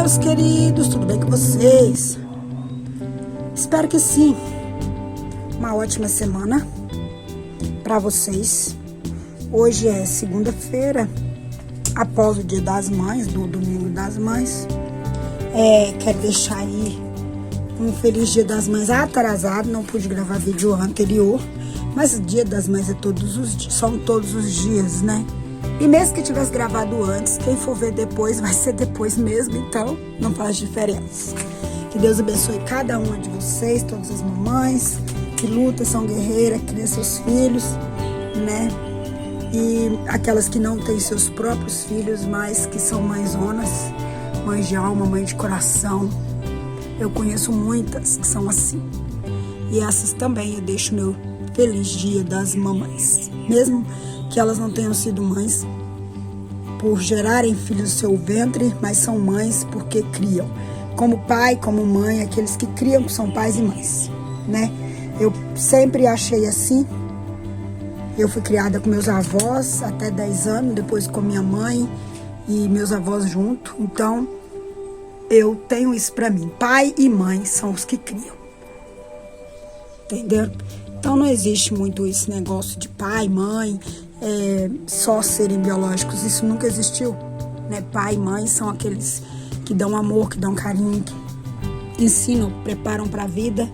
meus queridos, tudo bem com vocês? Espero que sim. Uma ótima semana para vocês. Hoje é segunda-feira, após o Dia das Mães, do Domingo das Mães. Quero deixar aí um feliz Dia das Mães atrasado. Não pude gravar vídeo anterior, mas o Dia das Mães é todos os dias, são todos os dias, né? E mesmo que tivesse gravado antes, quem for ver depois vai ser depois mesmo, então não faz diferença. Que Deus abençoe cada uma de vocês, todas as mamães que lutam, são guerreiras, criam seus filhos, né? E aquelas que não têm seus próprios filhos, mas que são mãezonas, mães de alma, mãe de coração. Eu conheço muitas que são assim. E essas também eu deixo meu feliz Dia das Mamães. Mesmo que elas não tenham sido mães por gerarem filhos do seu ventre, mas são mães porque criam. Como pai, como mãe, aqueles que criam são pais e mães, né? Eu sempre achei assim. Eu fui criada com meus avós até 10 anos, depois com minha mãe e meus avós junto. Então, eu tenho isso pra mim. Pai e mãe são os que criam. Entendeu? Então, não existe muito esse negócio de pai, mãe, só serem biológicos. Isso nunca existiu, né? Pai e mãe são aqueles que dão amor, que dão carinho, que ensinam, preparam pra vida,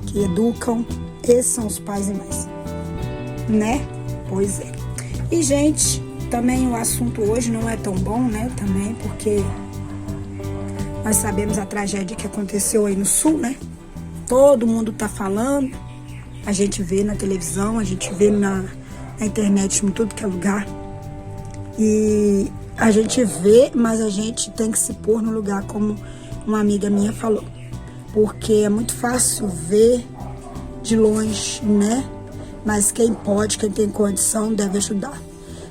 que educam. Esses são os pais e mães, né? Pois é. E, gente, também o assunto hoje não é tão bom, né? Também porque nós sabemos a tragédia que aconteceu aí no Sul, né? Todo mundo tá falando. A gente vê na televisão, a gente vê na internet, em tudo que é lugar. E a gente vê, mas a gente tem que se pôr no lugar, como uma amiga minha falou. Porque é muito fácil ver de longe, né? Mas quem pode, quem tem condição, deve ajudar.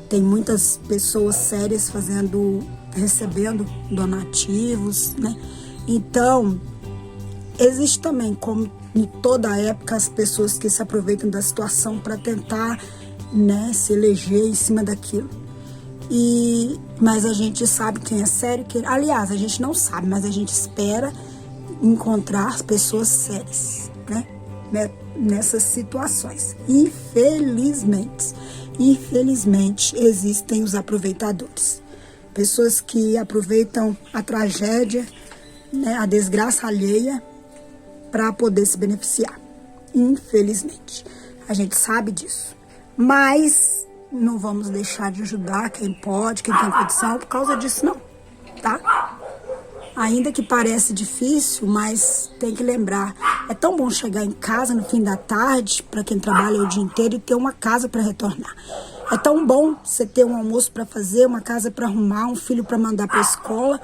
Tem muitas pessoas sérias recebendo donativos, né? Então, existe também, como em toda época, as pessoas que se aproveitam da situação para tentar, né, se eleger em cima daquilo. Mas a gente sabe quem é sério, aliás, a gente não sabe, mas a gente espera encontrar pessoas sérias, né, nessas situações. Infelizmente, existem os aproveitadores. Pessoas que aproveitam a tragédia, né, a desgraça alheia, para poder se beneficiar. Infelizmente. A gente sabe disso. Mas não vamos deixar de ajudar quem pode, quem tem condição, por causa disso não, tá? Ainda que pareça difícil, mas tem que lembrar. É tão bom chegar em casa no fim da tarde, para quem trabalha o dia inteiro, e ter uma casa para retornar. É tão bom você ter um almoço para fazer, uma casa para arrumar, um filho para mandar para a escola,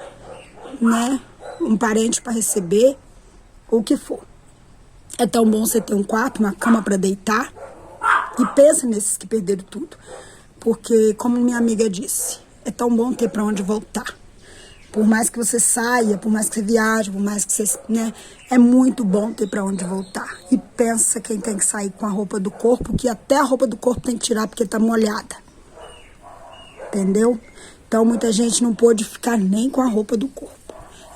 né? Um parente para receber, ou o que for. É tão bom você ter um quarto, uma cama para deitar. E pensa nesses que perderam tudo. Porque, como minha amiga disse, é tão bom ter para onde voltar. Por mais que você saia, por mais que você viaje, por mais que você, né, é muito bom ter para onde voltar. E pensa quem tem que sair com a roupa do corpo, que até a roupa do corpo tem que tirar porque tá molhada. Entendeu? Então, muita gente não pôde ficar nem com a roupa do corpo.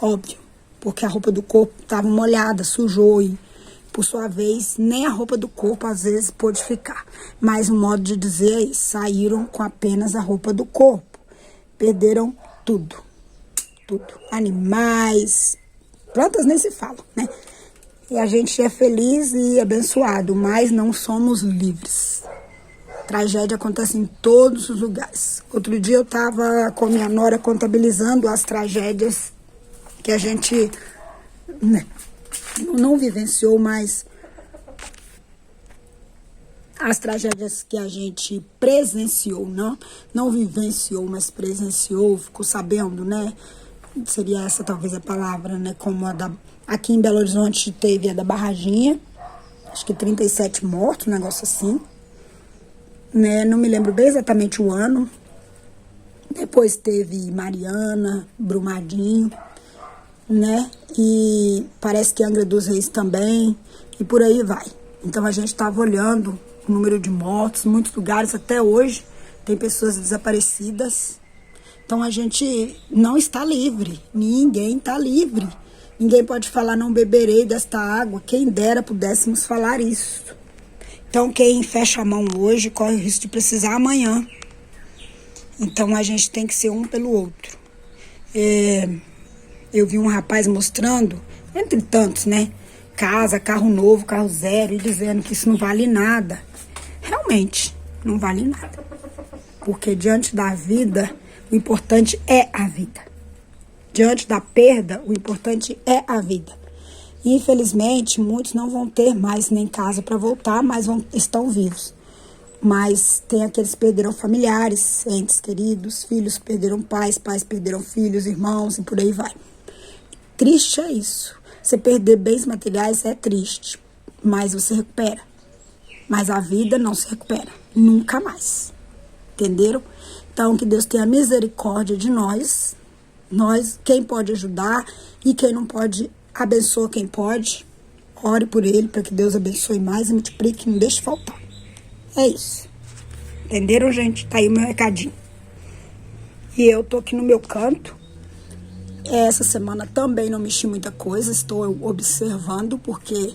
Óbvio. Porque a roupa do corpo estava molhada, sujou e, por sua vez, nem a roupa do corpo às vezes pôde ficar. Mas o modo de dizer é isso, saíram com apenas a roupa do corpo. Perderam tudo. Tudo. Animais, plantas nem se falam, né? E a gente é feliz e abençoado, mas não somos livres. Tragédia acontece em todos os lugares. Outro dia eu estava com a minha nora contabilizando as tragédias que a gente, né, não vivenciou, mas as tragédias que a gente presenciou, não vivenciou, mas presenciou, ficou sabendo, né? Seria essa talvez a palavra, né? Como aqui em Belo Horizonte teve a da Barraginha, acho que 37 mortos, um negócio assim, né? Não me lembro bem exatamente o ano. Depois teve Mariana, Brumadinho, né? E parece que Angra dos Reis também, e por aí vai. Então a gente estava olhando o número de mortos, muitos lugares até hoje tem pessoas desaparecidas, Então a gente não está livre, ninguém está livre. Ninguém pode falar não beberei desta água, quem dera pudéssemos falar isso. Então quem fecha a mão hoje corre o risco de precisar amanhã. Então a gente tem que ser um pelo outro. Eu vi um rapaz mostrando, entre tantos, né? Casa, carro novo, carro zero, e dizendo que isso não vale nada. Realmente, não vale nada. Porque diante da vida, o importante é a vida. Diante da perda, o importante é a vida. E, infelizmente, muitos não vão ter mais nem casa para voltar, mas estão vivos. Mas tem aqueles que perderam familiares, entes queridos, filhos perderam pais, pais perderam filhos, irmãos e por aí vai. Triste é isso. Você perder bens materiais é triste, mas você recupera. Mas a vida não se recupera, nunca mais. Entenderam? Então, que Deus tenha misericórdia de nós. Nós, quem pode ajudar e quem não pode, abençoa quem pode. Ore por ele para que Deus abençoe mais e multiplique, não deixe faltar. É isso. Entenderam, gente? Tá aí o meu recadinho. E eu tô aqui no meu canto. Essa semana também não mexi muita coisa. Estou observando, porque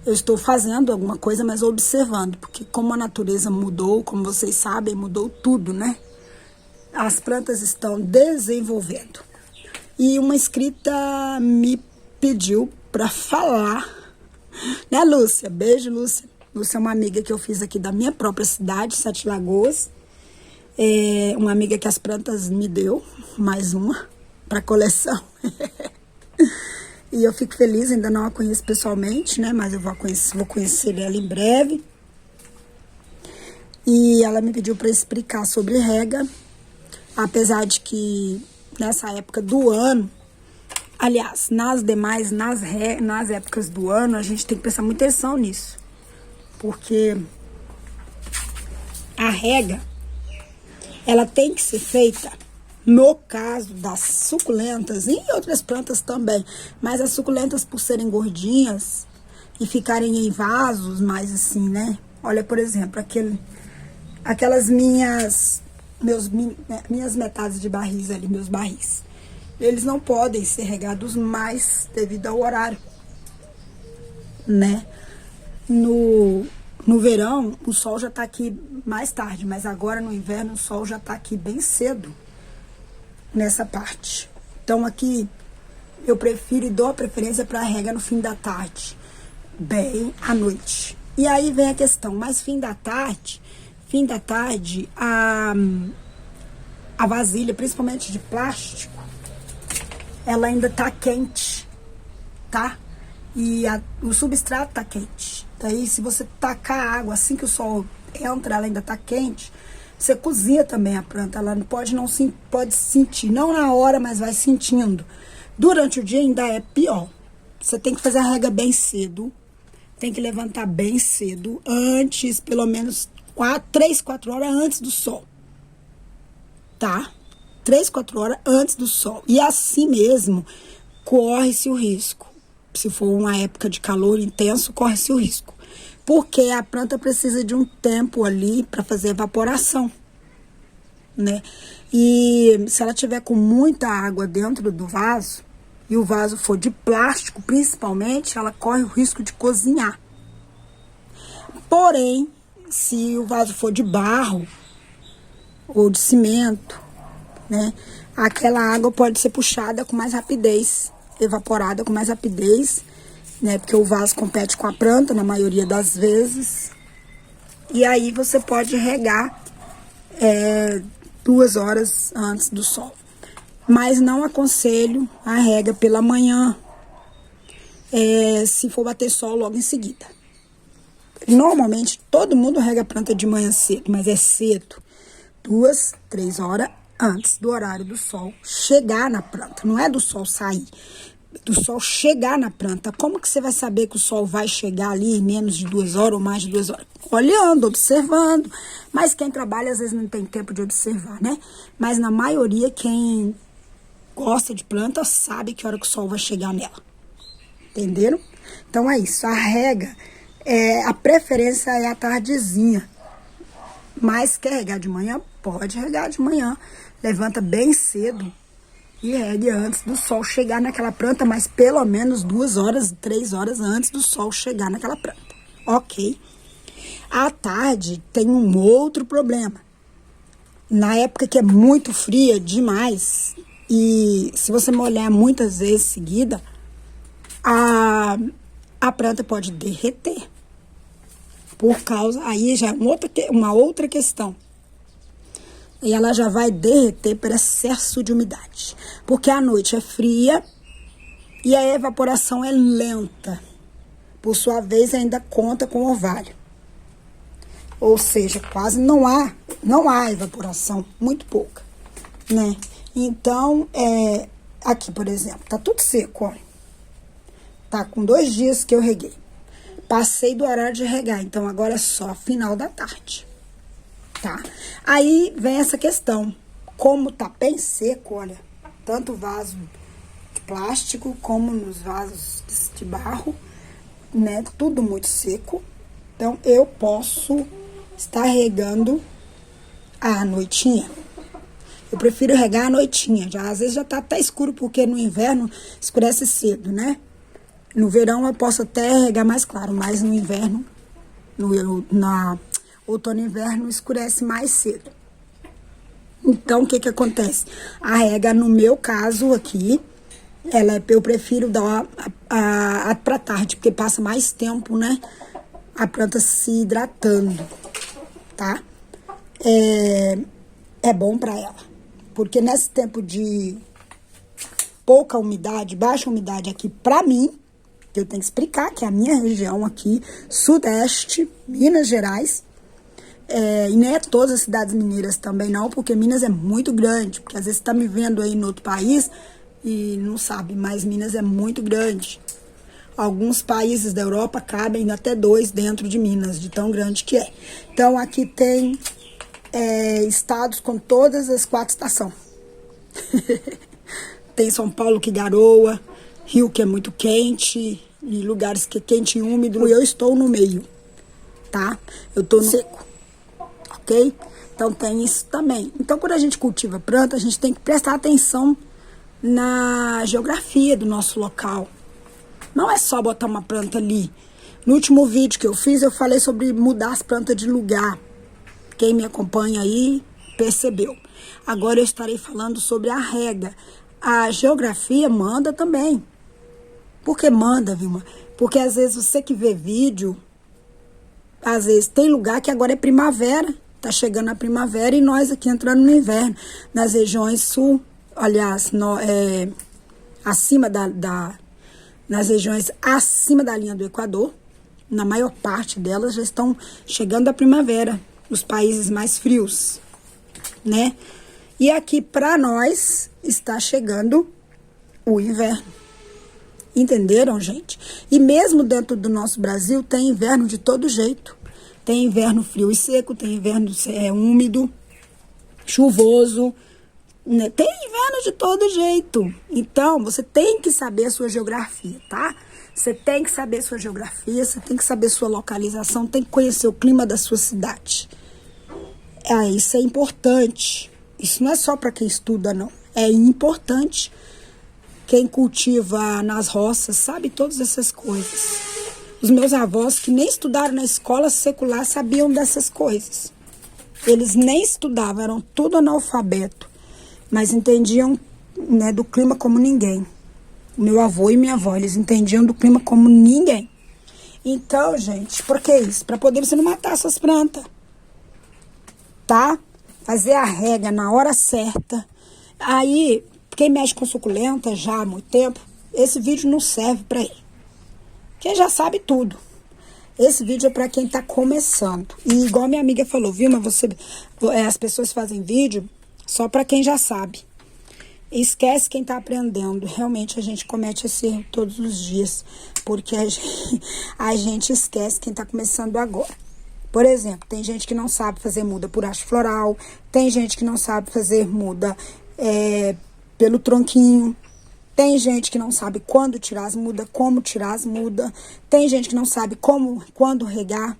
eu estou fazendo alguma coisa, mas observando. Porque como a natureza mudou, como vocês sabem, mudou tudo, né? As plantas estão desenvolvendo. E uma inscrita me pediu para falar. Né, Lúcia? Beijo, Lúcia. Lúcia é uma amiga que eu fiz aqui da minha própria cidade, Sete Lagoas. Uma amiga que as plantas me deu, mais uma, para coleção. E eu fico feliz, ainda não a conheço pessoalmente, né? Mas eu vou conhecer ela em breve. E ela me pediu para explicar sobre rega. Apesar de que nessa época do ano, aliás, nas épocas do ano, a gente tem que prestar muita atenção nisso. Porque a rega, ela tem que ser feita, no caso das suculentas, e em outras plantas também, mas as suculentas, por serem gordinhas e ficarem em vasos mais assim, né? Olha, por exemplo, aquelas minhas metades de barris ali, meus barris. Eles não podem ser regados mais devido ao horário, né? No verão, o sol já tá aqui mais tarde, mas agora no inverno o sol já tá aqui bem cedo nessa parte. Então aqui eu prefiro e dou a preferência para rega no fim da tarde, bem à noite. E aí vem a questão, mas fim da tarde, a vasilha, principalmente de plástico, ela ainda tá quente, tá? E o substrato tá quente. Daí, se você tacar a água assim que o sol entra, ela ainda tá quente, você cozinha também a planta. Ela pode sentir, não na hora, mas vai sentindo. Durante o dia ainda é pior. Você tem que fazer a rega bem cedo, tem que levantar bem cedo, antes, pelo menos 3, 4 horas antes do sol. Tá? 3, 4 horas antes do sol. E assim mesmo, corre-se o risco. Se for uma época de calor intenso, corre-se o risco. Porque a planta precisa de um tempo ali para fazer evaporação, né? E se ela tiver com muita água dentro do vaso, e o vaso for de plástico, principalmente, ela corre o risco de cozinhar. Porém, se o vaso for de barro ou de cimento, né? Aquela água pode ser puxada com mais rapidez, evaporada com mais rapidez, né? Porque o vaso compete com a planta na maioria das vezes. E aí você pode regar 2 horas antes do sol. Mas não aconselho a rega pela manhã, se for bater sol logo em seguida. Normalmente todo mundo rega a planta de manhã cedo, mas é cedo, 2, 3 horas antes do horário do sol chegar na planta. Não é do sol sair, do sol chegar na planta. Como que você vai saber que o sol vai chegar ali em menos de 2 horas ou mais de 2 horas? Olhando, observando. Mas quem trabalha às vezes não tem tempo de observar, né? Mas na maioria, quem gosta de planta sabe que hora que o sol vai chegar nela. Entenderam? Então é isso. A rega, a preferência é a tardezinha. Mas quer regar de manhã? Pode regar de manhã. levanta bem cedo e regue antes do sol chegar naquela planta, mas pelo menos 2 horas, 3 horas antes do sol chegar naquela planta, ok? À tarde tem um outro problema. Na época que é muito fria demais, e se você molhar muitas vezes seguida, a planta pode derreter. Por causa, aí já é uma outra questão. E ela já vai derreter por excesso de umidade. Porque a noite é fria e a evaporação é lenta. Por sua vez, ainda conta com orvalho. Ou seja, quase não há evaporação, muito pouca, né? Então, aqui, por exemplo, tá tudo seco, olha. Tá com 2 dias que eu reguei. Passei do horário de regar, então agora é só final da tarde, tá? Aí vem essa questão, como tá bem seco, olha, tanto vaso de plástico como nos vasos de barro, né? Tudo muito seco, então eu posso estar regando à noitinha. Eu prefiro regar à noitinha, às vezes já tá até escuro, porque no inverno escurece cedo, né? No verão eu posso até regar mais claro, mas no inverno, na outono e inverno, escurece mais cedo. Então, o que acontece? A rega, no meu caso aqui, eu prefiro dar pra tarde, porque passa mais tempo, né? A planta se hidratando, tá? É bom pra ela, porque nesse tempo de pouca umidade, baixa umidade aqui, pra mim, eu tenho que explicar que a minha região aqui, Sudeste, Minas Gerais, e nem é todas as cidades mineiras também não, porque Minas é muito grande, porque às vezes você tá me vendo aí no outro país e não sabe, mas Minas é muito grande. Alguns países da Europa cabem até 2 dentro de Minas, de tão grande que é. Então aqui tem estados com todas as 4 estações. Tem São Paulo que garoa, Rio que é muito quente, e lugares que é quente e úmido, e eu estou no meio, tá? Eu estou no seco, ok? Então tem isso também. Então quando a gente cultiva planta, a gente tem que prestar atenção na geografia do nosso local. Não é só botar uma planta ali. No último vídeo que eu fiz, eu falei sobre mudar as plantas de lugar. Quem me acompanha aí percebeu. Agora eu estarei falando sobre a rega. A geografia manda também. Por que manda, Vilma? Porque às vezes você que vê vídeo, às vezes tem lugar que agora é primavera, tá chegando a primavera e nós aqui entrando no inverno. Nas regiões sul, aliás, nas regiões acima da linha do Equador, na maior parte delas já estão chegando a primavera, os países mais frios, né? E aqui para nós está chegando o inverno. Entenderam, gente? E mesmo dentro do nosso Brasil tem inverno de todo jeito. Tem inverno frio e seco, tem inverno úmido, chuvoso, né? Tem inverno de todo jeito. Então, você tem que saber a sua geografia, tá? Você tem que saber a sua geografia, você tem que saber a sua localização, tem que conhecer o clima da sua cidade. Isso é importante. Isso não é só para quem estuda, não. É importante. Quem cultiva nas roças sabe todas essas coisas. Os meus avós, que nem estudaram na escola secular, sabiam dessas coisas. Eles nem estudavam, eram tudo analfabeto, mas entendiam, né, do clima como ninguém. Meu avô e minha avó, eles entendiam do clima como ninguém. Então, gente, por que isso? Para poder você não matar suas plantas, tá? Fazer a rega na hora certa. Aí, quem mexe com suculenta já há muito tempo, esse vídeo não serve para ele. Quem já sabe tudo. Esse vídeo é para quem tá começando. E igual minha amiga falou, Vilma, as pessoas fazem vídeo só para quem já sabe. Esquece quem tá aprendendo. Realmente a gente comete esse erro todos os dias. Porque a gente esquece quem tá começando agora. Por exemplo, tem gente que não sabe fazer muda por haste floral. Tem gente que não sabe fazer muda pelo tronquinho. Tem gente que não sabe quando tirar as mudas, como tirar as mudas. Tem gente que não sabe quando regar,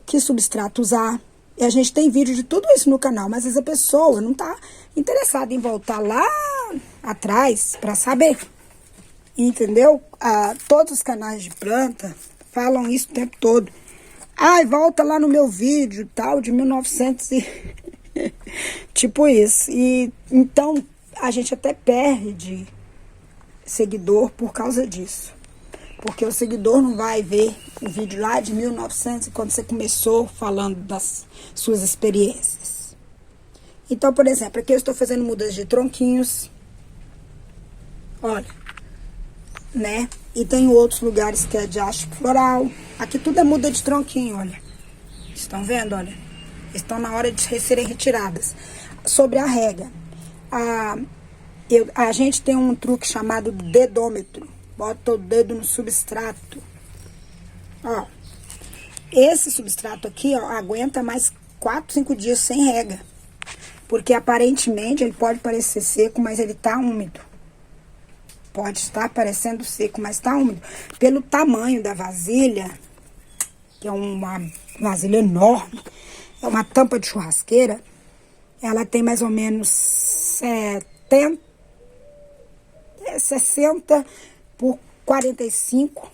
que substrato usar. E a gente tem vídeo de tudo isso no canal, mas às vezes a pessoa não tá interessada em voltar lá atrás para saber. Entendeu? Todos os canais de planta falam isso o tempo todo. Ai, volta lá no meu vídeo, tal, de 1900 e... tipo isso. E então a gente até perde seguidor por causa disso. Porque o seguidor não vai ver o vídeo lá de 1900, quando você começou falando das suas experiências. Então, por exemplo, aqui eu estou fazendo mudas de tronquinhos. Olha, né? E tem outros lugares que é de haste floral. Aqui tudo é muda de tronquinho, olha. Estão vendo, olha? Estão na hora de serem retiradas. Sobre a rega. A gente tem um truque chamado dedômetro. Bota o dedo no substrato. Ó. Esse substrato aqui, ó, aguenta mais 4, 5 dias sem rega. Porque aparentemente ele pode parecer seco, mas ele tá úmido. Pode estar parecendo seco, mas tá úmido. Pelo tamanho da vasilha, que é uma vasilha enorme, é uma tampa de churrasqueira, ela tem mais ou menos 60 por 45,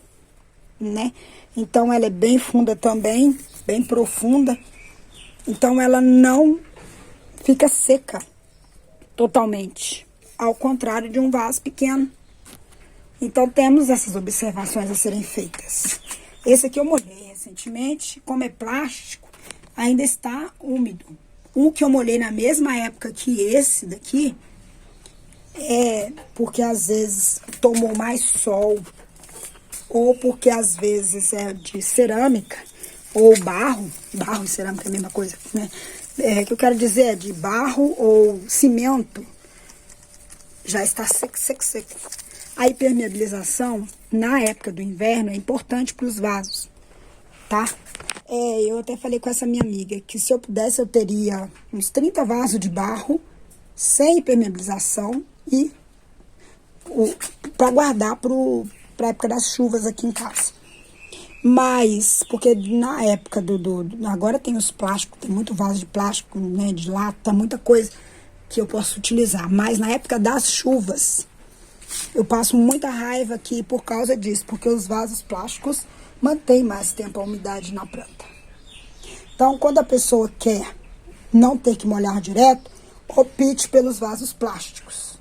né? Então ela é bem funda também, bem profunda. Então ela não fica seca totalmente, ao contrário de um vaso pequeno. Então temos essas observações a serem feitas. Esse aqui eu molhei recentemente, como é plástico, ainda está úmido. O que eu molhei na mesma época que esse daqui, porque às vezes tomou mais sol, ou porque às vezes é de cerâmica, ou barro e cerâmica é a mesma coisa, né? O que eu quero dizer é de barro ou cimento, já está seco. A impermeabilização, na época do inverno, é importante para os vasos, tá? Eu até falei com essa minha amiga que se eu pudesse, eu teria uns 30 vasos de barro, sem impermeabilização, e para guardar para a época das chuvas aqui em casa. Mas, porque na época agora tem os plásticos, tem muito vaso de plástico, né, de lata, muita coisa que eu posso utilizar. Mas na época das chuvas, eu passo muita raiva aqui por causa disso, porque os vasos plásticos mantêm mais tempo a umidade na planta. Então, quando a pessoa quer não ter que molhar direto, opte pelos vasos plásticos,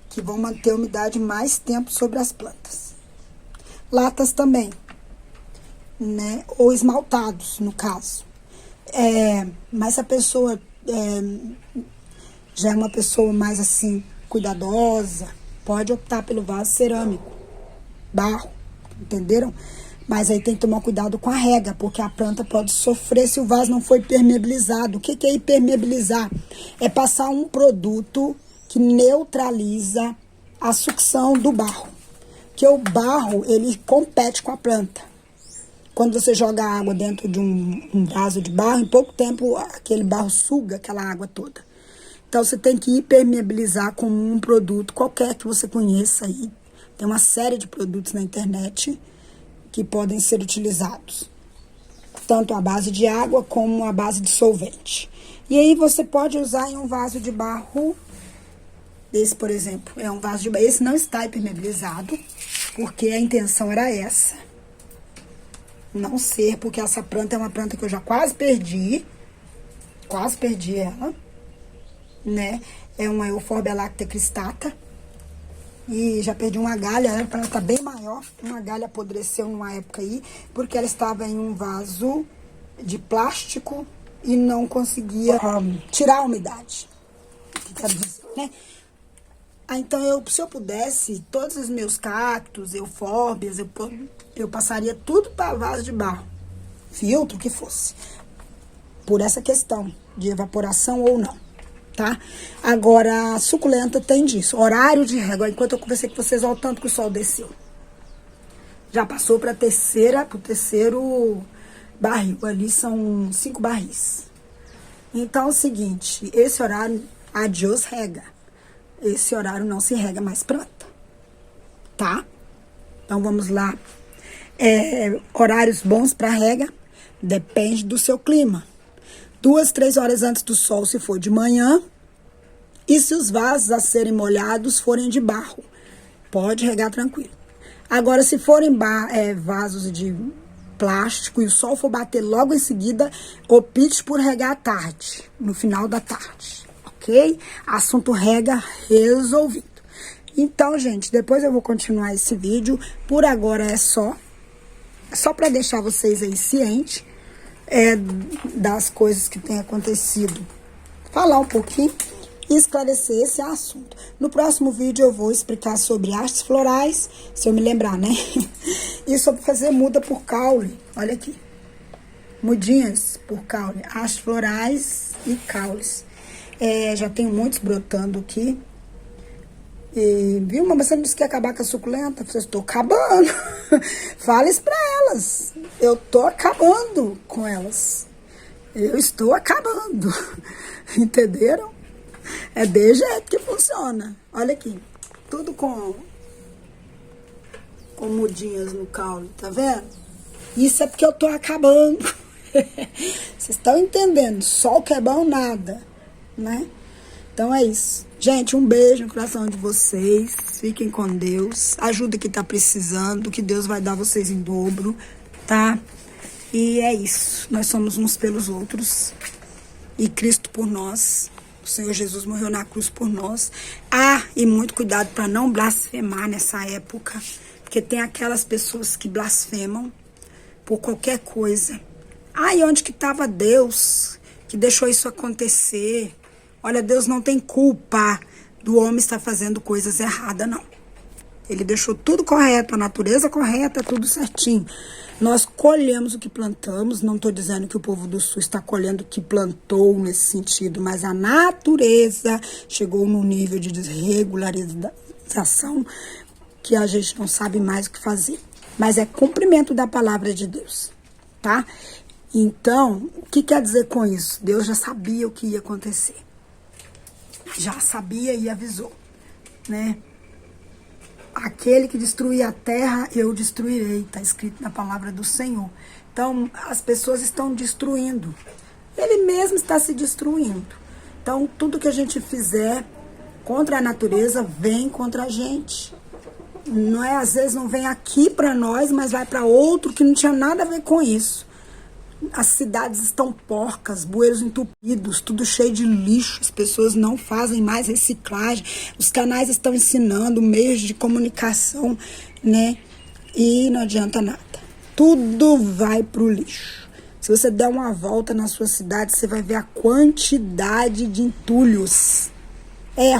que vão manter a umidade mais tempo sobre as plantas. Latas também, né? Ou esmaltados, no caso. Mas se a pessoa já é uma pessoa mais assim, cuidadosa, pode optar pelo vaso cerâmico, barro, entenderam? Mas aí tem que tomar cuidado com a rega, porque a planta pode sofrer se o vaso não for impermeabilizado. O que é impermeabilizar? É passar um produto que neutraliza a sucção do barro. Porque o barro, ele compete com a planta. Quando você joga água dentro de um vaso de barro, em pouco tempo aquele barro suga aquela água toda. Então você tem que impermeabilizar com um produto qualquer que você conheça aí. Tem uma série de produtos na internet que podem ser utilizados, tanto à base de água como à base de solvente. E aí você pode usar em um vaso de barro, esse, por exemplo, é um vaso de barro, esse não está impermeabilizado, porque a intenção era essa, não ser, porque essa planta é uma planta que eu já quase perdi ela, né? É uma Euphorbia lactea cristata, e já perdi uma galha, ela tá bem maior. Uma galha apodreceu numa época aí, porque ela estava em um vaso de plástico e não conseguia tirar a umidade. O que quero dizer, né? Então, se eu pudesse, todos os meus cactos, eufórbias, eu passaria tudo para vaso de barro. Filtro, que fosse. Por essa questão de evaporação ou não. Tá? Agora, a suculenta tem disso. Horário de rega. Enquanto eu conversei com vocês, olha o tanto que o sol desceu. Já passou para pro terceiro barril. Ali são 5 barris. Então, é o seguinte. Esse horário, adiós rega. Esse horário não se rega mais planta. Tá? Então, vamos lá. Horários bons para rega depende do seu clima. 2, 3 horas antes do sol, se for de manhã. E se os vasos a serem molhados forem de barro, pode regar tranquilo. Agora, se forem vasos de plástico e o sol for bater logo em seguida, opte por regar à tarde, no final da tarde, ok? Assunto rega resolvido. Então, gente, depois eu vou continuar esse vídeo. Por agora é só para deixar vocês aí cientes das coisas que têm acontecido. Falar um pouquinho e esclarecer esse assunto. No próximo vídeo eu vou explicar sobre hastes florais, se eu me lembrar, né? E sobre fazer muda por caule. Olha aqui. Mudinhas por caule. Hastes florais e caules. Já tem muitos brotando aqui. E, viu, mas você não disse que ia acabar com a suculenta? Eu estou acabando. Fala isso pra elas. Eu tô acabando com elas. Eu estou acabando. Entenderam? É de jeito que funciona. Olha aqui. Tudo com mudinhas no caule, tá vendo? Isso é porque eu tô acabando. Vocês estão entendendo? Sol que é bom, nada, né? Então é isso. Gente, um beijo no coração de vocês. Fiquem com Deus. Ajuda quem tá precisando, que Deus vai dar vocês em dobro, tá? E é isso. Nós somos uns pelos outros. E Cristo por nós. O Senhor Jesus morreu na cruz por nós. E muito cuidado para não blasfemar nessa época. Porque tem aquelas pessoas que blasfemam por qualquer coisa. E onde que estava Deus que deixou isso acontecer? Olha, Deus não tem culpa do homem estar fazendo coisas erradas, não. Ele deixou tudo correto, a natureza correta, tudo certinho. Nós colhemos o que plantamos, não estou dizendo que o povo do Sul está colhendo o que plantou nesse sentido, mas a natureza chegou num nível de desregularização que a gente não sabe mais o que fazer. Mas é cumprimento da palavra de Deus, tá? Então, o que quer dizer com isso? Deus já sabia o que ia acontecer. Já sabia e avisou, né? Aquele que destruir a terra, eu destruirei. Está escrito na palavra do Senhor. Então, as pessoas estão destruindo. Ele mesmo está se destruindo. Então, tudo que a gente fizer contra a natureza, vem contra a gente. Não é, às vezes não vem aqui para nós, mas vai para outro que não tinha nada a ver com isso. As cidades estão porcas, bueiros entupidos, tudo cheio de lixo. As pessoas não fazem mais reciclagem. Os canais estão ensinando meios de comunicação, né? E não adianta nada. Tudo vai pro lixo. Se você der uma volta na sua cidade, você vai ver a quantidade de entulhos.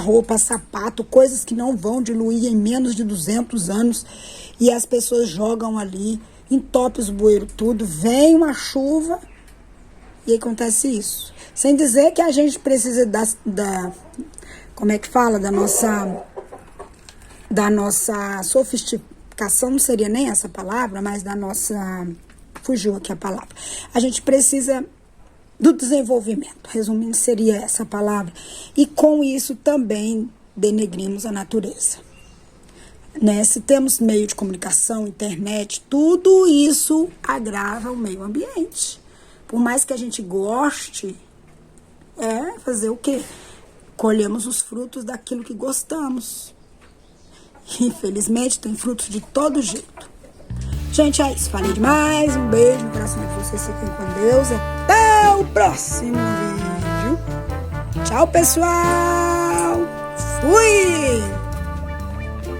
Roupa, sapato, coisas que não vão diluir em menos de 200 anos. E as pessoas jogam ali, entope os bueiros tudo, vem uma chuva e acontece isso. Sem dizer que a gente precisa como é que fala? Da nossa sofisticação, não seria nem essa palavra, mas da nossa... Fugiu aqui a palavra. A gente precisa do desenvolvimento, resumindo, seria essa a palavra. E com isso também denegrimos a natureza. Né? Se temos meio de comunicação, internet, tudo isso agrava o meio ambiente. Por mais que a gente goste, fazer o quê? Colhemos os frutos daquilo que gostamos. Infelizmente, tem frutos de todo jeito. Gente, é isso. Falei demais. Um beijo no coração de vocês. Fiquem com Deus. Até o próximo vídeo. Tchau, pessoal. Fui!